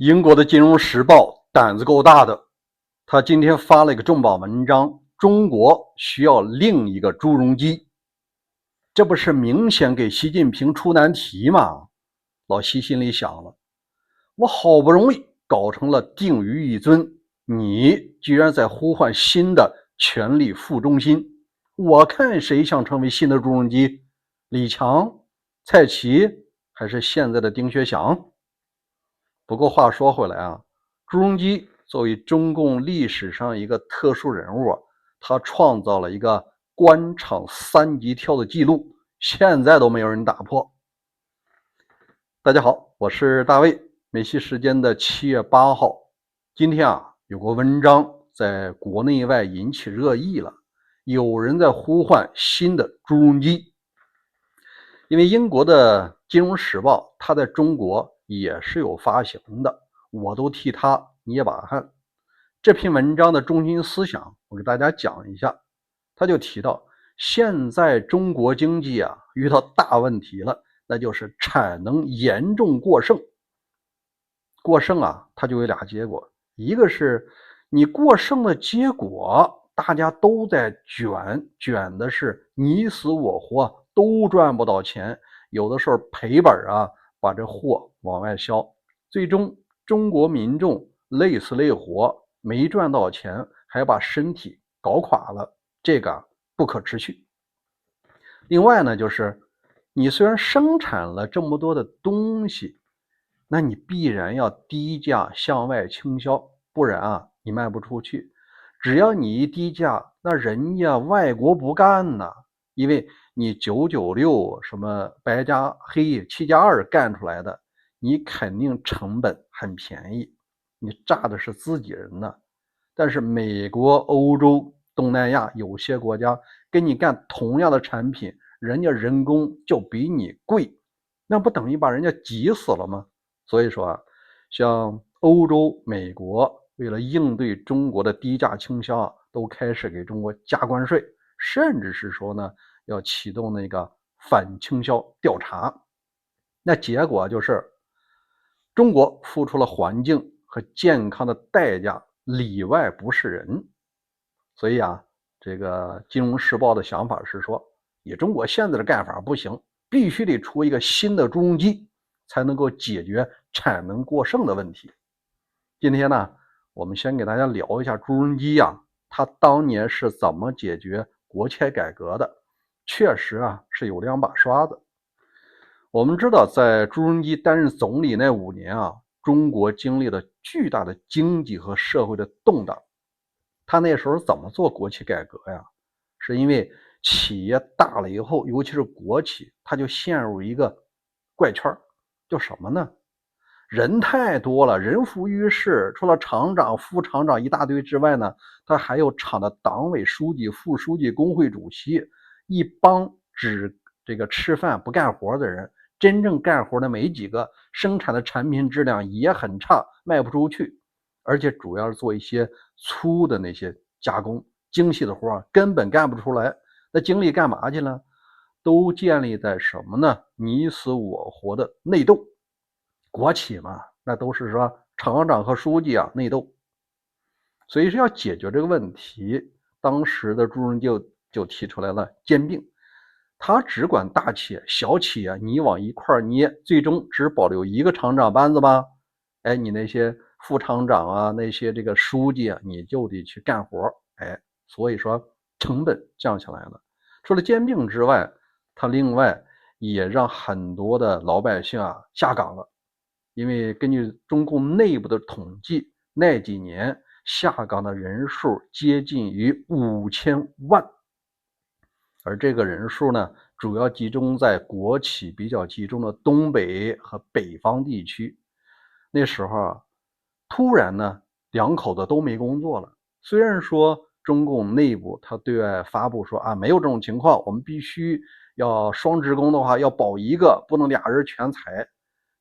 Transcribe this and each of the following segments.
英国的《金融时报》胆子够大的，他今天发了一个重磅文章：中国需要另一个朱镕基。这不是明显给习近平出难题吗？老习心里想了，我好不容易搞成了定于一尊，你居然在呼唤新的权力副中心，我看谁想成为新的朱镕基？李强、蔡奇还是现在的丁薛祥？不过话说回来啊，朱镕基作为中共历史上一个特殊人物，他创造了一个官场3级跳的记录，现在都没有人打破。大家好，我是大卫。美西时间的7月8号，今天有个文章在国内外引起热议了，有人在呼唤新的朱镕基。因为英国的《金融时报》它在中国也是有发行的，我都替他捏把汗。这篇文章的中心思想我给大家讲一下。他就提到，现在中国经济遇到大问题了，那就是产能严重过剩。过剩它就有俩结果，一个是你过剩的结果大家都在卷的是你死我活，都赚不到钱，有的时候赔本把这货往外销，最终中国民众累死累活，没赚到钱，还把身体搞垮了，这个不可持续。另外呢，就是你虽然生产了这么多的东西，那你必然要低价向外倾销，不然你卖不出去。只要你一低价，那人家外国不干呢，因为你996什么白加黑7+2干出来的，你肯定成本很便宜，你榨的是自己人呢。但是美国、欧洲、东南亚有些国家跟你干同样的产品，人家人工就比你贵，那不等于把人家挤死了吗？所以说像欧洲、美国为了应对中国的低价倾销都开始给中国加关税，甚至是说呢要启动那个反倾销调查。那结果就是中国付出了环境和健康的代价，里外不是人。所以这个《金融时报》的想法是说，以中国现在的干法不行，必须得出一个新的朱镕基，才能够解决产能过剩的问题。今天呢，我们先给大家聊一下朱镕基他当年是怎么解决国企改革的，确实是有2把刷子。我们知道，在朱镕基担任总理那5年中国经历了巨大的经济和社会的动荡。他那时候怎么做国企改革呀？是因为企业大了以后，尤其是国企，它就陷入一个怪圈，叫什么呢？人太多了，人浮于事，除了厂长、副厂长一大堆之外呢，他还有厂的党委书记、副书记、工会主席，一帮只这个吃饭不干活的人，真正干活的没几个，生产的产品质量也很差，卖不出去，而且主要是做一些粗的那些加工，精细的活根本干不出来。那精力干嘛去了？都建立在什么呢？你死我活的内斗。国企嘛，那都是说厂长和书记内斗。所以是要解决这个问题，当时的朱镕就提出来了兼并。他只管大企业，小企业你往一块捏，最终只保留一个厂长班子吧。你那些副厂长那些这个书记你就得去干活。所以说成本降下来了。除了兼并之外，他另外也让很多的老百姓下岗了。因为根据中共内部的统计，那几年下岗的人数接近于5000万，而这个人数呢，主要集中在国企比较集中的东北和北方地区。那时候突然呢，2口子都没工作了。虽然说中共内部他对外发布说没有这种情况，我们必须要双职工的话要保一个，不能俩人全裁。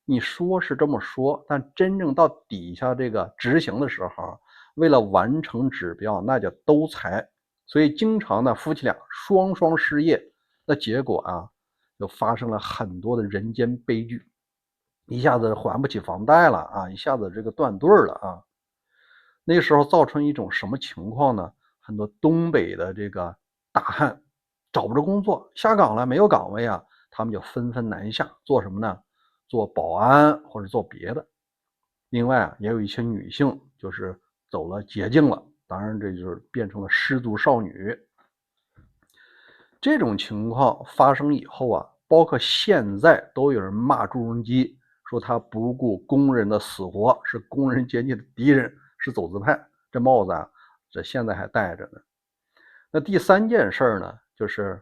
你说是这么说，但真正到底下这个执行的时候，为了完成指标，那就都裁。所以经常呢，夫妻俩双双失业，那结果就发生了很多的人间悲剧。一下子还不起房贷了啊，一下子这个断队了啊。那时候造成一种什么情况呢？很多东北的这个大汉找不着工作，下岗了，没有岗位啊，他们就纷纷南下，做什么呢？做保安或者做别的。另外啊，也有一些女性就是走了捷径了，当然这就是变成了失足少女。这种情况发生以后啊，包括现在都有人骂朱镕基，说他不顾工人的死活，是工人阶级的敌人，是走资派。这帽子啊，这现在还戴着呢。那第三件事呢，就是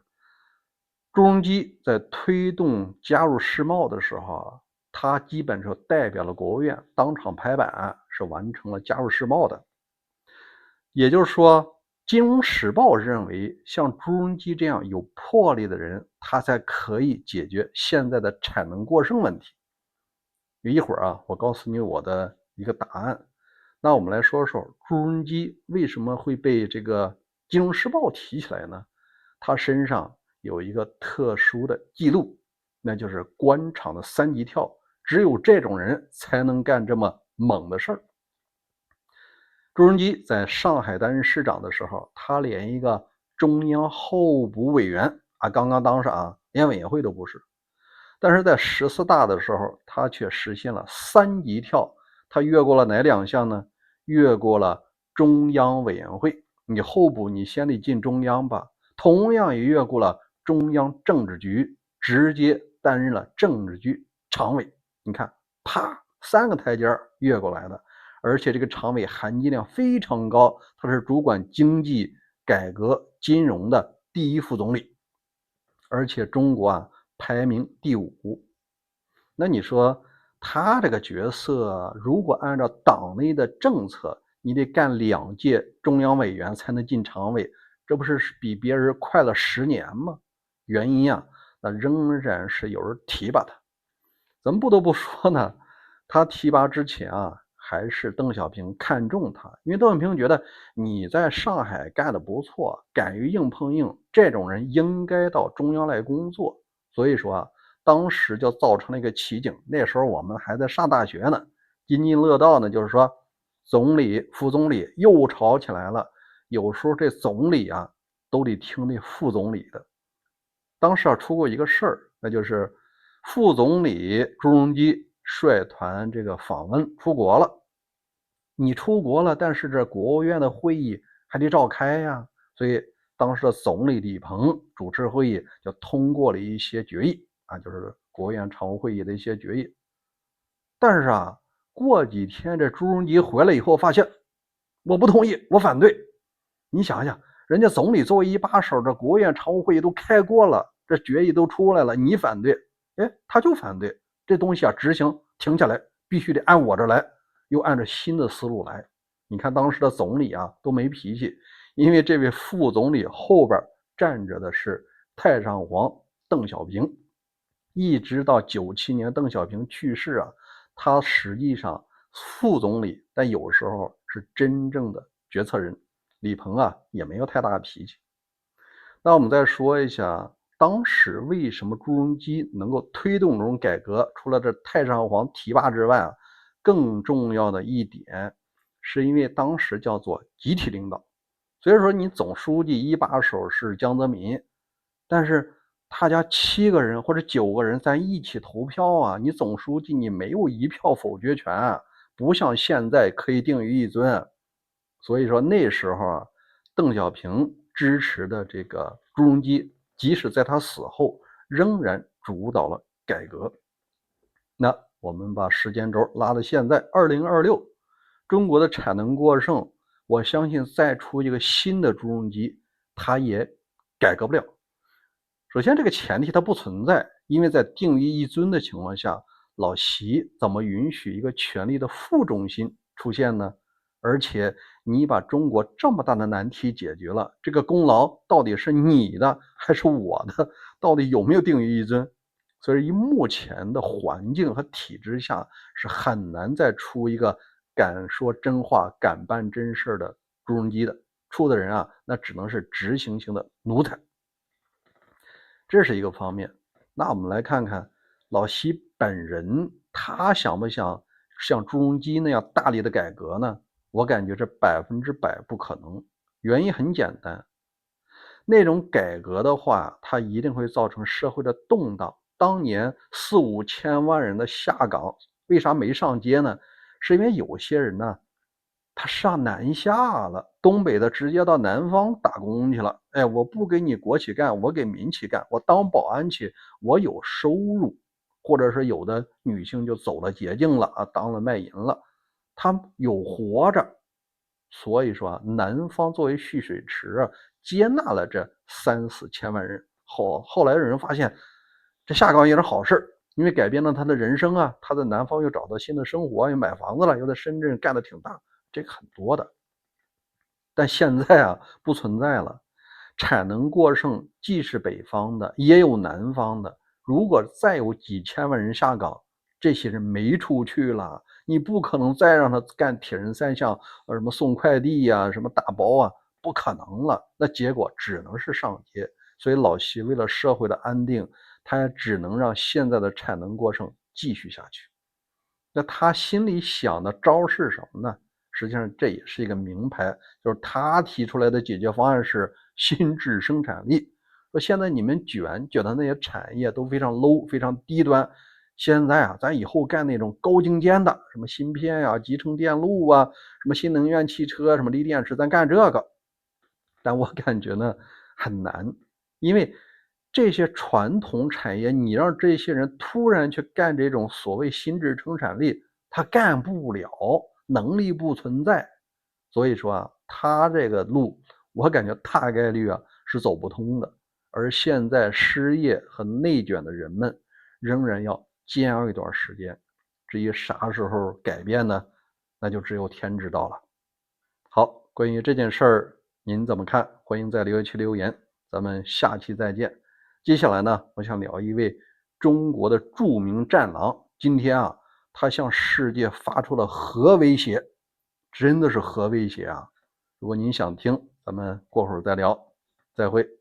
朱镕基在推动加入世贸的时候啊，他基本上代表了国务院当场拍板，是完成了加入世贸的。也就是说，《金融时报》认为，像朱镕基这样有魄力的人，他才可以解决现在的产能过剩问题。一会儿啊，我告诉你我的一个答案。那我们来说说朱镕基为什么会被这个《金融时报》提起来呢？他身上有一个特殊的记录，那就是官场的三级跳，只有这种人才能干这么猛的事儿。朱镕基在上海担任市长的时候，他连一个中央候补委员啊，刚刚当上啊，连委员会都不是。但是在14大的时候，他却实现了三级跳。他越过了哪两项呢？越过了中央委员会，你候补你先得进中央吧。同样也越过了中央政治局，直接担任了政治局常委。你看，啪，3个台阶越过来的。而且这个常委含金量非常高，他是主管经济改革金融的第一副总理，而且中国啊排名第5。那你说他这个角色，如果按照党内的政策，你得干2届中央委员才能进常委，这不是比别人快了10年吗？原因啊，那仍然是有人提拔他。咱们不得不说呢，他提拔之前啊，还是邓小平看中他，因为邓小平觉得你在上海干得不错，敢于硬碰硬，这种人应该到中央来工作。所以说啊，当时就造成了一个奇景。那时候我们还在上大学呢，津津乐道呢，就是说总理、副总理又吵起来了。有时候这总理啊，都得听那副总理的。当时啊出过一个事儿，那就是副总理朱镕基率团这个访问出国了。你出国了，但是这国务院的会议还得召开呀，所以当时的总理李鹏主持会议，就通过了一些决议啊，就是国务院常务会议的一些决议。但是啊，过几天这朱镕基回来以后，发现我不同意，我反对。你想想，人家总理作为一把手，这国务院常务会议都开过了，这决议都出来了，你反对，哎，他就反对这东西啊，执行停下来，必须得按我这来，又按照新的思路来。你看当时的总理啊都没脾气，因为这位副总理后边站着的是太上皇邓小平，一直到97年邓小平去世啊，他实际上副总理，但有时候是真正的决策人。李鹏啊也没有太大的脾气。那我们再说一下，当时为什么朱镕基能够推动这种改革？除了这太上皇提拔之外啊，更重要的一点，是因为当时叫做集体领导。虽然说你总书记一把手是江泽民，但是他家7个人或者9个人在一起投票啊，你总书记你没有一票否决权啊，不像现在可以定于一尊。所以说那时候啊，邓小平支持的这个朱镕基，即使在他死后，仍然主导了改革。那我们把时间轴拉到现在2026，中国的产能过剩，我相信再出一个新的朱镕基，他也改革不了。首先这个前提它不存在，因为在定于一尊的情况下，老习怎么允许一个权力的副中心出现呢？而且你把中国这么大的难题解决了，这个功劳到底是你的还是我的？到底有没有定于一尊？所以以目前的环境和体制下，是很难再出一个敢说真话、敢办真事的朱镕基的。出的人啊，那只能是执行型的奴才。这是一个方面。那我们来看看老习本人他想不想像朱镕基那样大力的改革呢？我感觉这100%不可能。原因很简单，那种改革的话，它一定会造成社会的动荡。当年4、5千万人的下岗，为啥没上街呢？是因为有些人呢，他上南下了，东北的直接到南方打工去了。哎，我不给你国企干，我给民企干，我当保安去，我有收入。或者是有的女性就走了捷径了啊，当了卖淫了，她有活着。所以说啊，南方作为蓄水池啊，接纳了这3、4千万人。后来有人发现，这下岗也是好事，因为改变了他的人生啊，他在南方又找到新的生活，又买房子了，又在深圳干得挺大，这个很多的。但现在啊，不存在了。产能过剩既是北方的，也有南方的。如果再有几千万人下岗，这些人没出去了，你不可能再让他干铁人三项，什么送快递呀，什么打包啊，不可能了。那结果只能是上街。所以老习为了社会的安定，他也只能让现在的产能过剩继续下去。那他心里想的招是什么呢？实际上这也是一个名牌，就是他提出来的解决方案是新质生产力。说现在你们觉得那些产业都非常 low 非常低端，现在啊咱以后干那种高精尖的，什么芯片啊、集成电路啊、什么新能源汽车、什么锂电池，咱干这个。但我感觉呢很难，因为这些传统产业，你让这些人突然去干这种所谓新质生产力，他干不了，能力不存在。所以说啊，他这个路我感觉大概率啊是走不通的。而现在失业和内卷的人们仍然要煎熬一段时间，至于啥时候改变呢，那就只有天知道了。好，关于这件事儿您怎么看？欢迎在留言区留言，咱们下期再见。接下来呢，我想聊一位中国的著名战狼。今天啊，他向世界发出了核威胁，真的是核威胁啊！如果您想听，咱们过会儿再聊，再会。